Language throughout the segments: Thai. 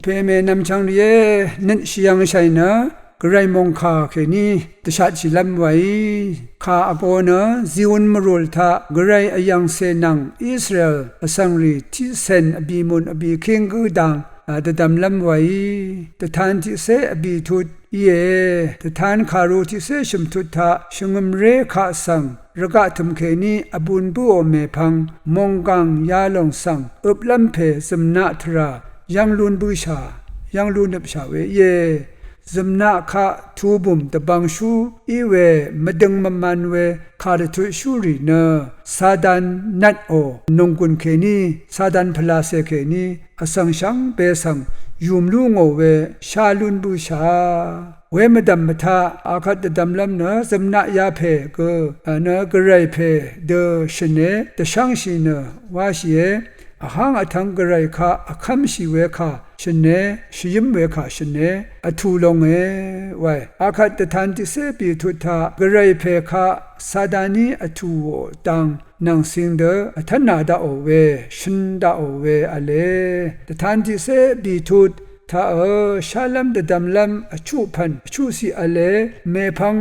เพเมนำชังเย่นั่นเชียงใช่นะกระไรมองคาแค่นี้ตชาชิลำไว้คาอโปนะจิวนมรุลทากระไรยังเซนังอิสราเอลสังรีที่เซนอบีมุนอบีคิงกูดังแต่ดำลำไว้แต่ทานที่เสอบีทุดเย่แต่ทานคารูที่เสชมทุดทะชงมเรขาสังระกะทำเคนี้อบุญบุโอเมพังมองกังยาลงสังอุบลำเพสมนาทรายังลุนบูชายังลุนนับชาเวเยจำนาคาทูบุมตะบังชูอีเวมดังมมันเวคาดทุชูรีเนซาดันนัดโอนงกุนเคนีซาดันพลาเซเคนีอสังชังเปสังยุมลูงโอเวชาลุนบูชาเวมดัมมทาอาคัดดัมลำเนจำนายาเพก็เนกไรเพเดชเนตช่างชีเนวาชีเอหังทังกระไรข้าคำชีเวข้าชนเนชิยมเวข้าชนเนอทูลงไว้อาคัตทันติเสปีทุตากระไรเพข้าซาดานีอทูตังนังสิงเดอทันนาดาโอเวชินดาโอเวอเลทันติเสปีทุตถ้าชาลัมเดดัมลัมชูพันชูสีอเลเมพัง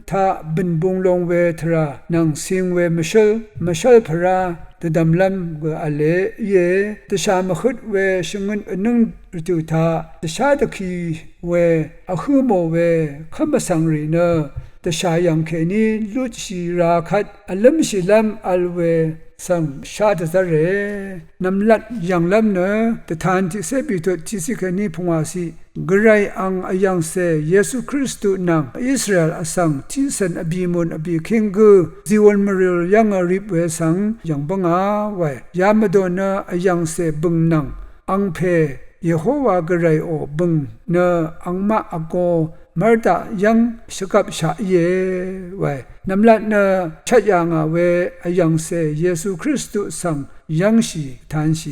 ถ้าบินบุงลงเวทรานังสิงเวมชลพระแต่ดำลำก็อะไรเย่แต่ชามขุดเวชงเงินนึ่งจุธาแต่ชาตะคีเวอคือโมเวขมสังรีเนแต่ชายังแค่นี้ลุชีราคัดอัลลัมชิลัมอัลเวสังชาติเรนำลัดยังลำเนแต่ทานที่เสบิตุที่สิกนี้พงอาศิกระไรอังยังเสเยซูคริสต์นังอิสราเอลอสังที่สันอบีมุนอบีคิงกูจิวันมริลยังริบเวสังยังบังอาไว้ยามโดนยังเสบึงนังอังเพเยโฮวากระไรโอบึงเนอังมาอโกมารดายังสกับชาเยไว้นำลัดเนชัดยังเวยังเสเยซูคริสต์สังยังชีทานชี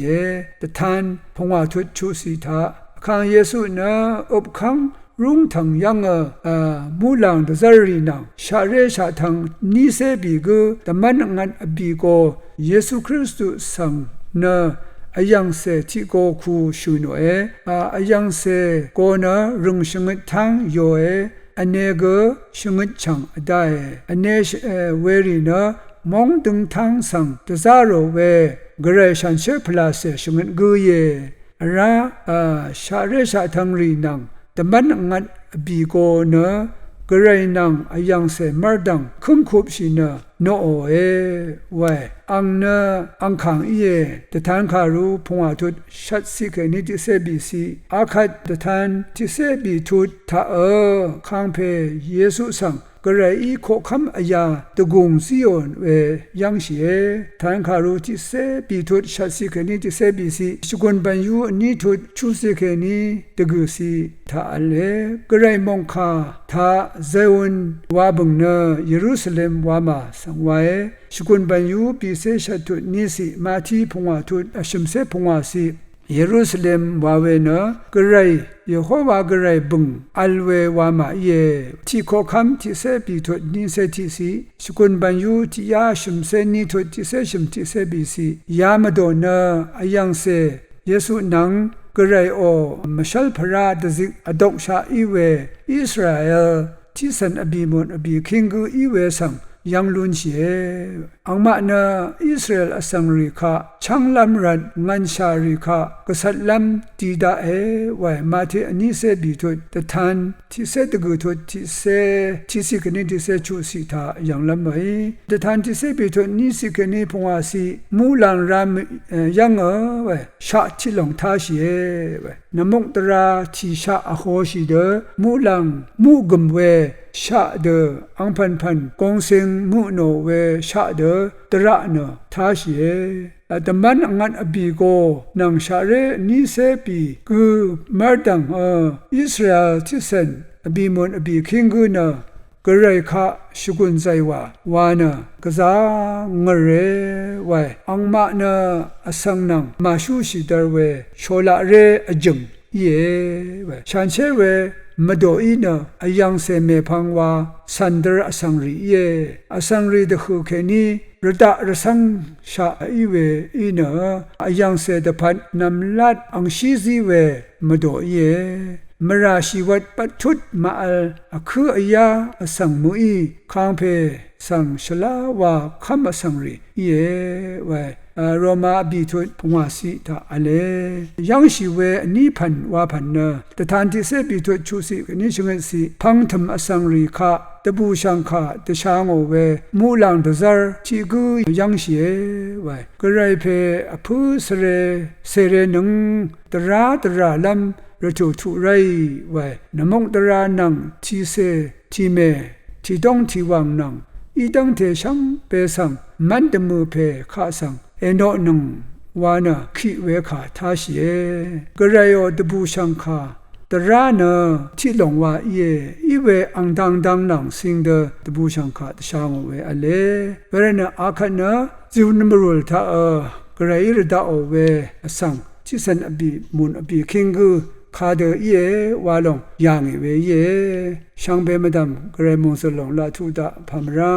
แต่ทานพงว่าทุชูสีทาขังเยซูเนอบขังรุ่งทังยังมูลังดซารีนังชาเรชาทังนิเซบีกแต่มันงันบีโกเยซูคริสต์สังเนยังเสที่โกคูชูโนยังเสโกนะรุงชงดทังโยอันเนกชงดชังได้อันเนเวรีนะมองดึงทังสังตซาโรเวกระไรฉันเชพลาเสชงดกุเยราชาเรชาทังรีนังแต่มันงัดบีโกนะกระไรนังยังเสมารดังคุ้มคุบชินะโนโอไว้อังเนอังขังเยแต่ทานคารูพงอาทุดชัดสิกนิติเสบีสีอาคัดแต่ทานที่เสบีทุดถ้าข้างเพเยซูสังกระไรอีโคคำยาตะกุงซิโอนเวยังเสียทานคารูที่เสบีทุดชัดสิกนิติเสบีสีสกุลบัญญูนิทุดชูสิกนิตะกุสีถ้าเลกระไรมองคาถ้าเจวนวาบังเนเยรูซาเล็มวามาสังไว้สกุลบัญญูปีเสชตุนิสิมาที่พงวาทุดชิมเสพงวาสีเยรูซาเล็มวาเวเนกระไรเยโฮวากระไรบุงอัลเววามาเยที่โคคำที่เสปีทุดนิเสที่สีสกุลบัญญูที่ยาชิมเสนิทุดที่เสชิมที่เสบีสียามโดเนยังเสเยซูนังกระไรโอมชัลพระดซิกอดกชาอีเวอิสราเอลที่สันอบีมุนอบีคิงกูอีเวสังยังลุนเสียอังมาเนอิสราเอลอสังริคาช่างลำรันงันชาริคากษัตริย์ลำตีดาไว้มาที่อันนี้เสบีทุดแต่ทานที่เสตกุทุดที่เสที่สิกนี้ที่เสชูสิทายังลำไว้แต่ทานที่เสบีทุดนี้สิกนี้พงอาศิมูลังรามยังไว้ชาที่หลงท่าเสียไว้นมงตราที่ชาอโหสิเดมูลังมูกมเวชาเดอังพันกงเซงมุโนเวชาเดตระเนท่าเสียแต่มันงันอบีโกนังชาเรนิเซปีคือมาดังอิสราเอลที่เซนอบีมุนอบีคิงกุนกระไรคะสกุลใจวานะกะซางเรไว้อังมาเนอสังนังมาชูชิดเวโชลาเรอจึงเย่ไว้ฉันเชเวมาโดอีนะยังเสเมพังวาสันเดอร์อสังรีเยอสังรีเดคือแค่นี้ ระดะระสังชาอีเวอีเนอยังเสดพัดนำลัดอังชีซีเวมโดเยมราชีวัดปัจจุดมาอัลคืออยาสังมุอีข้างเพสังชลาวาคำสังรีเยไวโรมาบีทุดพงวาสีตาอเลยังชีเวนิพันวาพันเนแต่ทานที่เสบีทุดชูสิกนิชงสิพังธรรมสังรีคาตบูชังคาตชางโอเวมูลังดซาร์ชีกุยังชีไวกระไรเพอพุสเรเสเรนึงตราลำระจุทุไรไว้นมงตรานังทีเสทีเมทีดงทีวังนังอีดังเทชังเปสังมันดมือเพข้าสังเอโนนังวานะขีเวขาทาชีกระไรโอตบูชังคาตราเนที่หลงว่าเยอีเวอังดังนังสิงเดตบูชังคาตชางเวอเลเวรเนอาคันเนจิวนมรุลทากระไรระดาโอเวสังที่สันอบีมุนอบีคิงกูคาเดเยวาลงยังเวเยช่างเบมดำกระไรมงสลงลาทุดาพามรา